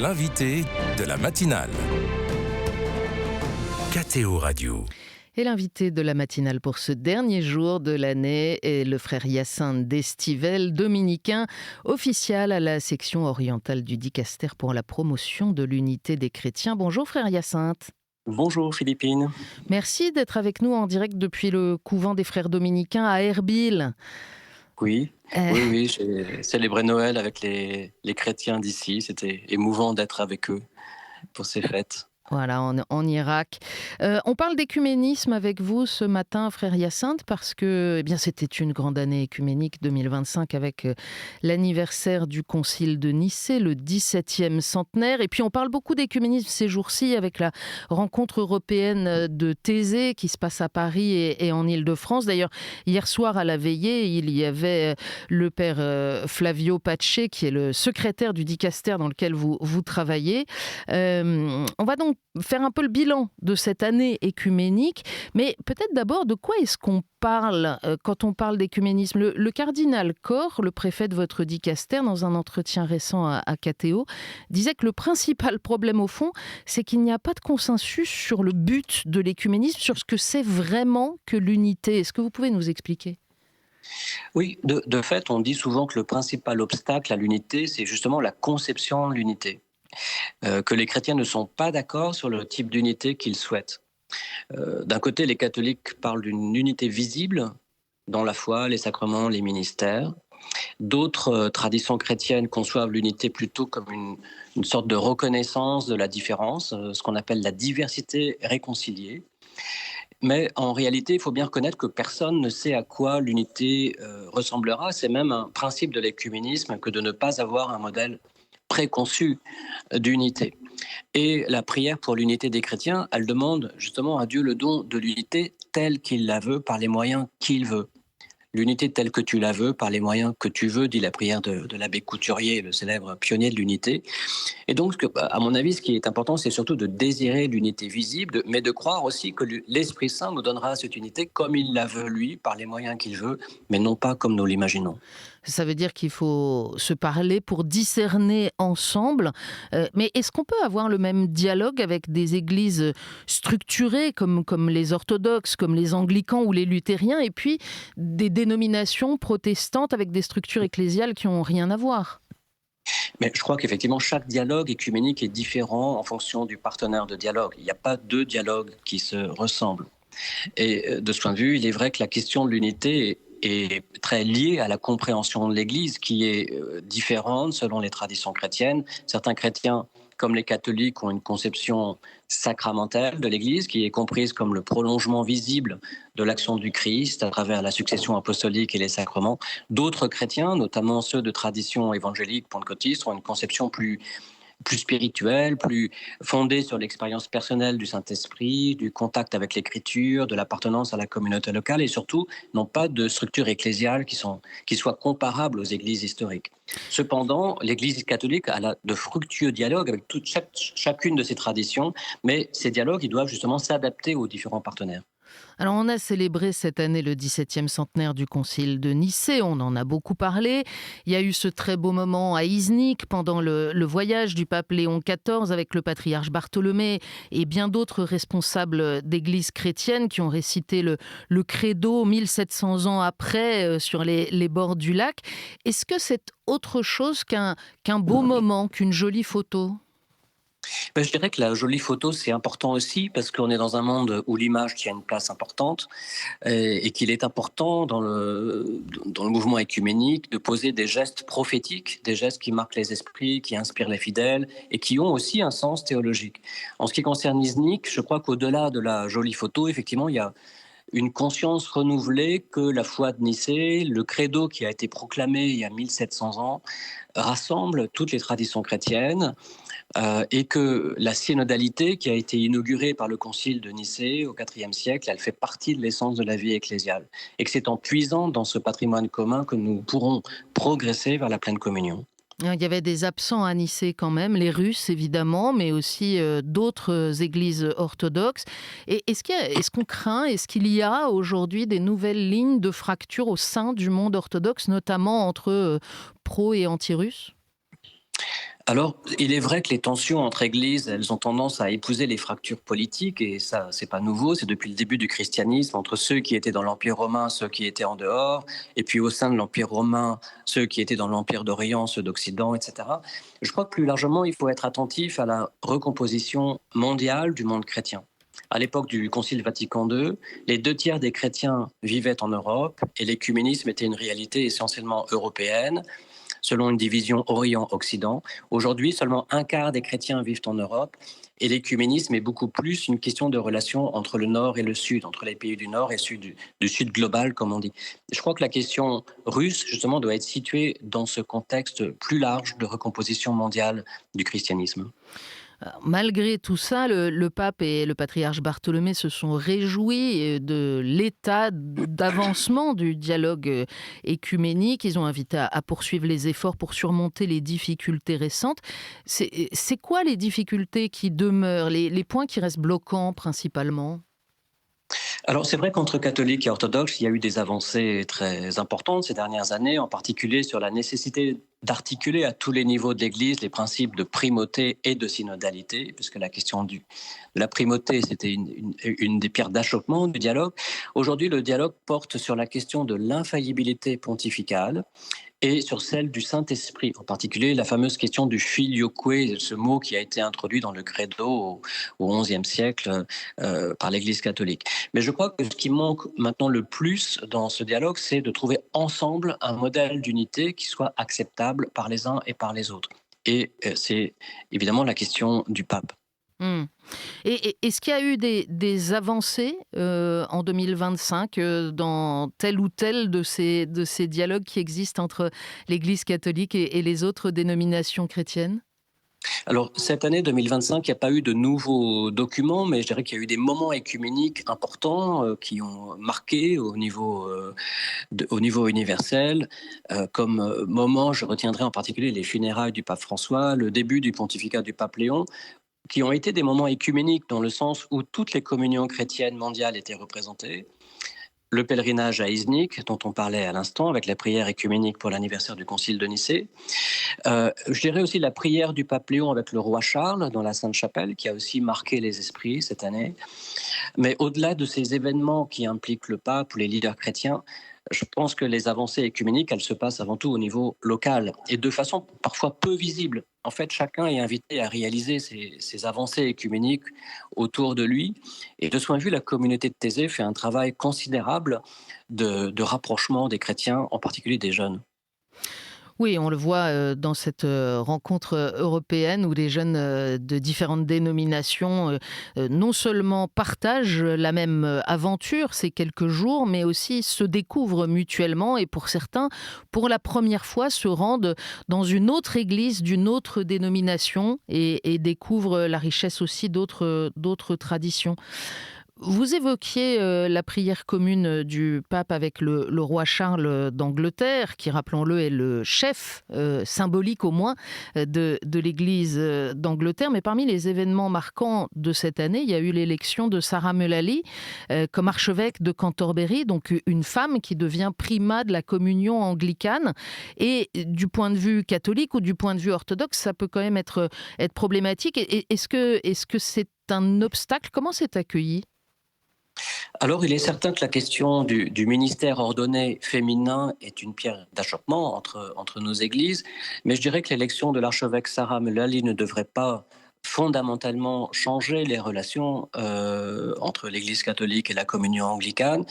l'invité de la matinale. KTO Radio. Et l'invité de la matinale pour ce dernier jour de l'année est le frère Hyacinthe d'Estivelle, dominicain, official à la section orientale du Dicaster pour la promotion de l'unité des chrétiens. Bonjour frère Hyacinthe. Bonjour Philippine. Merci d'être avec nous en direct depuis le couvent des frères dominicains à Erbil. Oui, j'ai célébré Noël avec les chrétiens d'ici. C'était émouvant d'être avec eux pour ces fêtes. Voilà, en Irak. On parle d'écuménisme avec vous ce matin, frère Hyacinthe, parce que c'était une grande année écuménique 2025 avec l'anniversaire du concile de Nicée, le 17e centenaire. Et puis on parle beaucoup d'écuménisme ces jours-ci avec la rencontre européenne de Thésée qui se passe à Paris et en Île-de-France. D'ailleurs, hier soir à la veillée, il y avait le père Flavio Pace, qui est le secrétaire du Dicaster dans lequel vous travaillez. On va donc faire un peu le bilan de cette année écuménique, mais peut-être d'abord de quoi est-ce qu'on parle quand on parle d'écuménisme. Le cardinal Cor, le préfet de votre dicaster, dans un entretien récent à KTO, disait que le principal problème au fond, c'est qu'il n'y a pas de consensus sur le but de l'écuménisme, sur ce que c'est vraiment que l'unité. Est-ce que vous pouvez nous expliquer ? Oui, de fait, on dit souvent que le principal obstacle à l'unité, c'est justement la conception de l'unité. Que les chrétiens ne sont pas d'accord sur le type d'unité qu'ils souhaitent. D'un côté, les catholiques parlent d'une unité visible dans la foi, les sacrements, les ministères. D'autres traditions chrétiennes conçoivent l'unité plutôt comme une sorte de reconnaissance de la différence, ce qu'on appelle la diversité réconciliée. Mais en réalité, il faut bien reconnaître que personne ne sait à quoi l'unité ressemblera. C'est même un principe de l'écuménisme que de ne pas avoir un modèle préconçu d'unité. Et la prière pour l'unité des chrétiens, elle demande justement à Dieu le don de l'unité telle qu'il la veut, par les moyens qu'il veut. L'unité telle que tu la veux, par les moyens que tu veux, dit la prière de l'abbé Couturier, le célèbre pionnier de l'unité. Et donc, à mon avis, ce qui est important, c'est surtout de désirer l'unité visible, mais de croire aussi que l'Esprit Saint nous donnera cette unité comme il la veut, lui, par les moyens qu'il veut, mais non pas comme nous l'imaginons. Ça veut dire qu'il faut se parler pour discerner ensemble. Mais est-ce qu'on peut avoir le même dialogue avec des églises structurées comme les orthodoxes, comme les anglicans ou les luthériens, et puis des dénominations protestantes avec des structures ecclésiales qui n'ont rien à voir ? Mais je crois qu'effectivement, chaque dialogue écuménique est différent en fonction du partenaire de dialogue. Il n'y a pas deux dialogues qui se ressemblent. Et de ce point de vue, il est vrai que la question de l'unité est très liée à la compréhension de l'Église, qui est différente selon les traditions chrétiennes. Certains chrétiens, comme les catholiques, ont une conception sacramentelle de l'Église, qui est comprise comme le prolongement visible de l'action du Christ à travers la succession apostolique et les sacrements. D'autres chrétiens, notamment ceux de tradition évangélique pentecôtiste, ont une conception plus spirituelle, plus fondée sur l'expérience personnelle du Saint-Esprit, du contact avec l'Écriture, de l'appartenance à la communauté locale et surtout n'ont pas de structure ecclésiale qui soit comparable aux églises historiques. Cependant, l'Église catholique a de fructueux dialogues avec chacune de ces traditions, mais ces dialogues ils doivent justement s'adapter aux différents partenaires. Alors on a célébré cette année le 17e centenaire du concile de Nicée, on en a beaucoup parlé. Il y a eu ce très beau moment à Iznik pendant le voyage du pape Léon XIV avec le patriarche Bartholomée et bien d'autres responsables d'églises chrétiennes qui ont récité le credo 1700 ans après sur les bords du lac. Est-ce que c'est autre chose qu'un beau moment, qu'une jolie photo ? Je dirais que la jolie photo, c'est important aussi parce qu'on est dans un monde où l'image tient une place importante et qu'il est important dans le mouvement écuménique de poser des gestes prophétiques, des gestes qui marquent les esprits, qui inspirent les fidèles et qui ont aussi un sens théologique. En ce qui concerne Iznik, je crois qu'au-delà de la jolie photo, effectivement, il y a une conscience renouvelée que la foi de Nicée, le credo qui a été proclamé il y a 1700 ans, rassemble toutes les traditions chrétiennes et que la synodalité qui a été inaugurée par le concile de Nicée au IVe siècle, elle fait partie de l'essence de la vie ecclésiale et que c'est en puisant dans ce patrimoine commun que nous pourrons progresser vers la pleine communion. Il y avait des absents à Nicée quand même, les Russes évidemment, mais aussi d'autres églises orthodoxes. Et est-ce qu'on craint, est-ce qu'il y a aujourd'hui des nouvelles lignes de fracture au sein du monde orthodoxe, notamment entre pro et anti-russe ? Alors, il est vrai que les tensions entre églises, elles ont tendance à épouser les fractures politiques, et ça, c'est pas nouveau, c'est depuis le début du christianisme, entre ceux qui étaient dans l'Empire romain, ceux qui étaient en dehors, et puis au sein de l'Empire romain, ceux qui étaient dans l'Empire d'Orient, ceux d'Occident, etc. Je crois que plus largement, il faut être attentif à la recomposition mondiale du monde chrétien. À l'époque du Concile Vatican II, les 2 tiers des chrétiens vivaient en Europe et l'écuménisme était une réalité essentiellement européenne, selon une division Orient-Occident. Aujourd'hui, seulement 1/4 des chrétiens vivent en Europe et l'écuménisme est beaucoup plus une question de relation entre le Nord et le Sud, entre les pays du Nord et du Sud global, comme on dit. Je crois que la question russe, justement, doit être située dans ce contexte plus large de recomposition mondiale du christianisme. Malgré tout ça, le pape et le patriarche Bartholomé se sont réjouis de l'état d'avancement du dialogue écuménique. Ils ont invité à poursuivre les efforts pour surmonter les difficultés récentes. C'est quoi les difficultés qui demeurent, les points qui restent bloquants principalement? Alors c'est vrai qu'entre catholiques et orthodoxes, il y a eu des avancées très importantes ces dernières années, en particulier sur la nécessité d'articuler à tous les niveaux de l'Église les principes de primauté et de synodalité, puisque la question de la primauté, c'était une des pierres d'achoppement du dialogue. Aujourd'hui, le dialogue porte sur la question de l'infaillibilité pontificale et sur celle du Saint-Esprit, en particulier la fameuse question du filioque, ce mot qui a été introduit dans le credo au XIe siècle par l'Église catholique. Mais je crois que ce qui manque maintenant le plus dans ce dialogue, c'est de trouver ensemble un modèle d'unité qui soit acceptable par les uns et par les autres. Et c'est évidemment la question du pape. Hmm. Et est-ce qu'il y a eu des avancées en 2025 dans tel ou tel de ces dialogues qui existent entre l'Église catholique et les autres dénominations chrétiennes? Alors, cette année 2025, il n'y a pas eu de nouveaux documents, mais je dirais qu'il y a eu des moments écuméniques importants qui ont marqué au niveau universel. Comme moment, je retiendrai en particulier les funérailles du pape François, le début du pontificat du pape Léon, qui ont été des moments écuméniques dans le sens où toutes les communions chrétiennes mondiales étaient représentées. Le pèlerinage à Iznik, dont on parlait à l'instant, avec la prière écuménique pour l'anniversaire du concile de Nicée. Je dirais aussi la prière du pape Léon avec le roi Charles dans la Sainte-Chapelle, qui a aussi marqué les esprits cette année. Mais au-delà de ces événements qui impliquent le pape ou les leaders chrétiens, je pense que les avancées écuméniques, elles se passent avant tout au niveau local et de façon parfois peu visible. En fait, chacun est invité à réaliser ces avancées écuméniques autour de lui. Et de ce point de vue, la communauté de Thésée fait un travail considérable de rapprochement des chrétiens, en particulier des jeunes. Oui, on le voit dans cette rencontre européenne où les jeunes de différentes dénominations non seulement partagent la même aventure ces quelques jours, mais aussi se découvrent mutuellement et pour certains, pour la première fois, se rendent dans une autre église d'une autre dénomination et découvrent la richesse aussi d'autres traditions. Vous évoquiez la prière commune du pape avec le roi Charles d'Angleterre, qui, rappelons-le, est le chef symbolique au moins de l'Église d'Angleterre. Mais parmi les événements marquants de cette année, il y a eu l'élection de Sarah Mullally comme archevêque de Canterbury, donc une femme qui devient primat de la communion anglicane. Et du point de vue catholique ou du point de vue orthodoxe, ça peut quand même être problématique. Est-ce que c'est un obstacle? Comment c'est accueilli? Alors, il est certain que la question du ministère ordonné féminin est une pierre d'achoppement entre nos églises, mais je dirais que l'élection de l'archevêque Sarah Mullally ne devrait pas fondamentalement changer les relations entre l'Église catholique et la communion anglicane.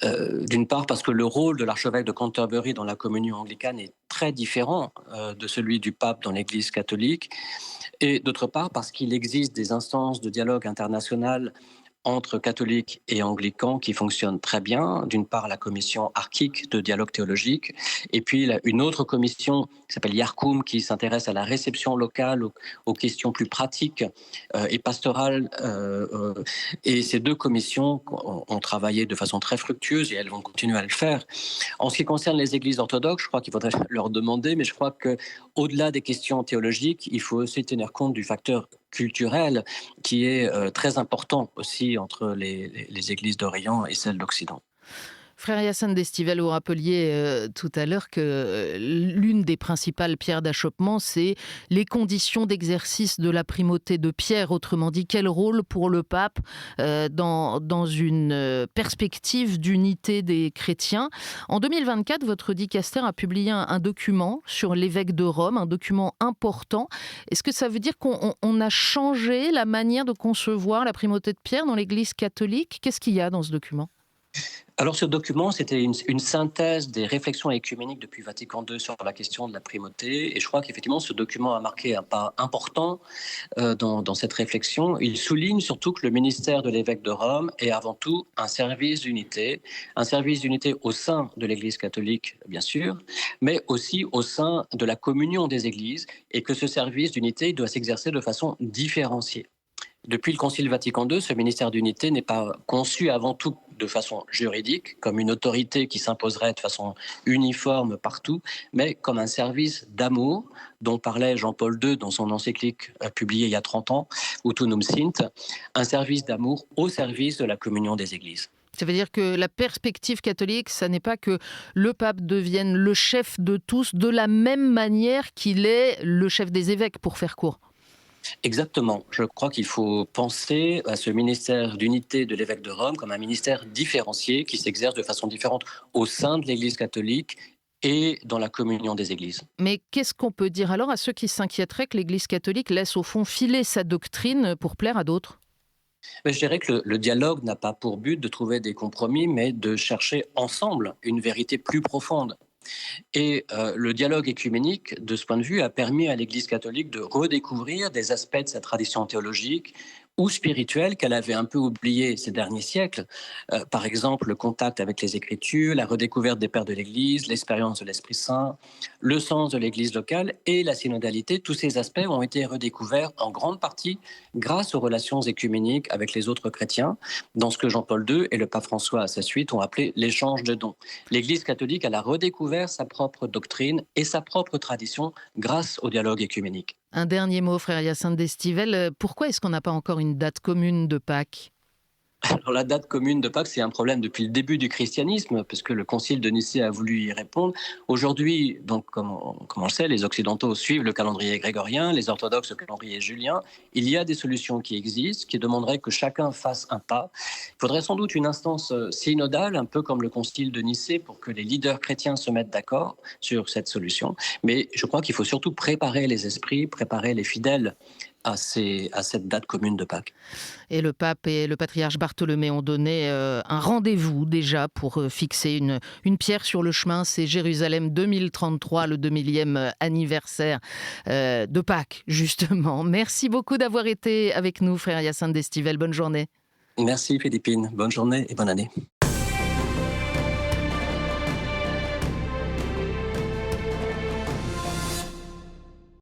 D'une part parce que le rôle de l'archevêque de Canterbury dans la communion anglicane est très différent de celui du pape dans l'Église catholique, et d'autre part parce qu'il existe des instances de dialogue international entre catholiques et anglicans qui fonctionnent très bien. D'une part, la commission archique de dialogue théologique, et puis une autre commission qui s'appelle Yarkoum, qui s'intéresse à la réception locale, aux questions plus pratiques et pastorales. Et ces deux commissions ont travaillé de façon très fructueuse et elles vont continuer à le faire. En ce qui concerne les églises orthodoxes, je crois qu'il faudrait leur demander, mais je crois qu'au-delà des questions théologiques, il faut aussi tenir compte du facteur culturel qui est très important aussi entre les églises d'Orient et celles d'Occident. Frère Hyacinthe d'Estivelle, vous rappeliez tout à l'heure que l'une des principales pierres d'achoppement, c'est les conditions d'exercice de la primauté de Pierre. Autrement dit, quel rôle pour le pape dans une perspective d'unité des chrétiens. En 2024, votre dicaster a publié un document sur l'évêque de Rome, un document important. Est-ce que ça veut dire qu'on a changé la manière de concevoir la primauté de Pierre dans l'Église catholique? Qu'est-ce qu'il y a dans ce document? Alors ce document, c'était une synthèse des réflexions écuméniques depuis Vatican II sur la question de la primauté. Et je crois qu'effectivement, ce document a marqué un pas important dans cette réflexion. Il souligne surtout que le ministère de l'évêque de Rome est avant tout un service d'unité au sein de l'Église catholique, bien sûr, mais aussi au sein de la communion des églises, et que ce service d'unité doit s'exercer de façon différenciée. Depuis le Concile Vatican II, ce ministère d'unité n'est pas conçu avant tout de façon juridique, comme une autorité qui s'imposerait de façon uniforme partout, mais comme un service d'amour dont parlait Jean-Paul II dans son encyclique publiée il y a 30 ans, Utunum Sint, un service d'amour au service de la communion des églises. Ça veut dire que la perspective catholique, ça n'est pas que le pape devienne le chef de tous de la même manière qu'il est le chef des évêques, pour faire court. Exactement. Je crois qu'il faut penser à ce ministère d'unité de l'évêque de Rome comme un ministère différencié qui s'exerce de façon différente au sein de l'Église catholique et dans la communion des églises. Mais qu'est-ce qu'on peut dire alors à ceux qui s'inquiéteraient que l'Église catholique laisse au fond filer sa doctrine pour plaire à d'autres? Mais je dirais que le dialogue n'a pas pour but de trouver des compromis, mais de chercher ensemble une vérité plus profonde. Et le dialogue écuménique, de ce point de vue, a permis à l'Église catholique de redécouvrir des aspects de sa tradition théologique ou spirituelle qu'elle avait un peu oublié ces derniers siècles. Par exemple, le contact avec les Écritures, la redécouverte des pères de l'Église, l'expérience de l'Esprit Saint, le sens de l'Église locale et la synodalité. Tous ces aspects ont été redécouverts en grande partie grâce aux relations écuméniques avec les autres chrétiens, dans ce que Jean-Paul II et le pape François à sa suite ont appelé l'échange de dons. L'Église catholique, elle a redécouvert sa propre doctrine et sa propre tradition grâce au dialogue écuménique. Un dernier mot, frère Hyacinthe d'Estivelle. Pourquoi est-ce qu'on n'a pas encore une date commune de Pâques ? Alors la date commune de Pâques, c'est un problème depuis le début du christianisme, parce que le concile de Nicée a voulu y répondre. Aujourd'hui, donc, comme on le sait, les occidentaux suivent le calendrier grégorien, les orthodoxes le calendrier julien. Il y a des solutions qui existent, qui demanderaient que chacun fasse un pas. Il faudrait sans doute une instance synodale, un peu comme le concile de Nicée, pour que les leaders chrétiens se mettent d'accord sur cette solution. Mais je crois qu'il faut surtout préparer les esprits, préparer les fidèles à cette date commune de Pâques. Et le pape et le patriarche Bartholomée ont donné un rendez-vous déjà pour fixer une pierre sur le chemin. C'est Jérusalem 2033, le 2000e anniversaire de Pâques, justement. Merci beaucoup d'avoir été avec nous, frère Hyacinthe d'Estivelle. Bonne journée. Merci Philippine, bonne journée et bonne année.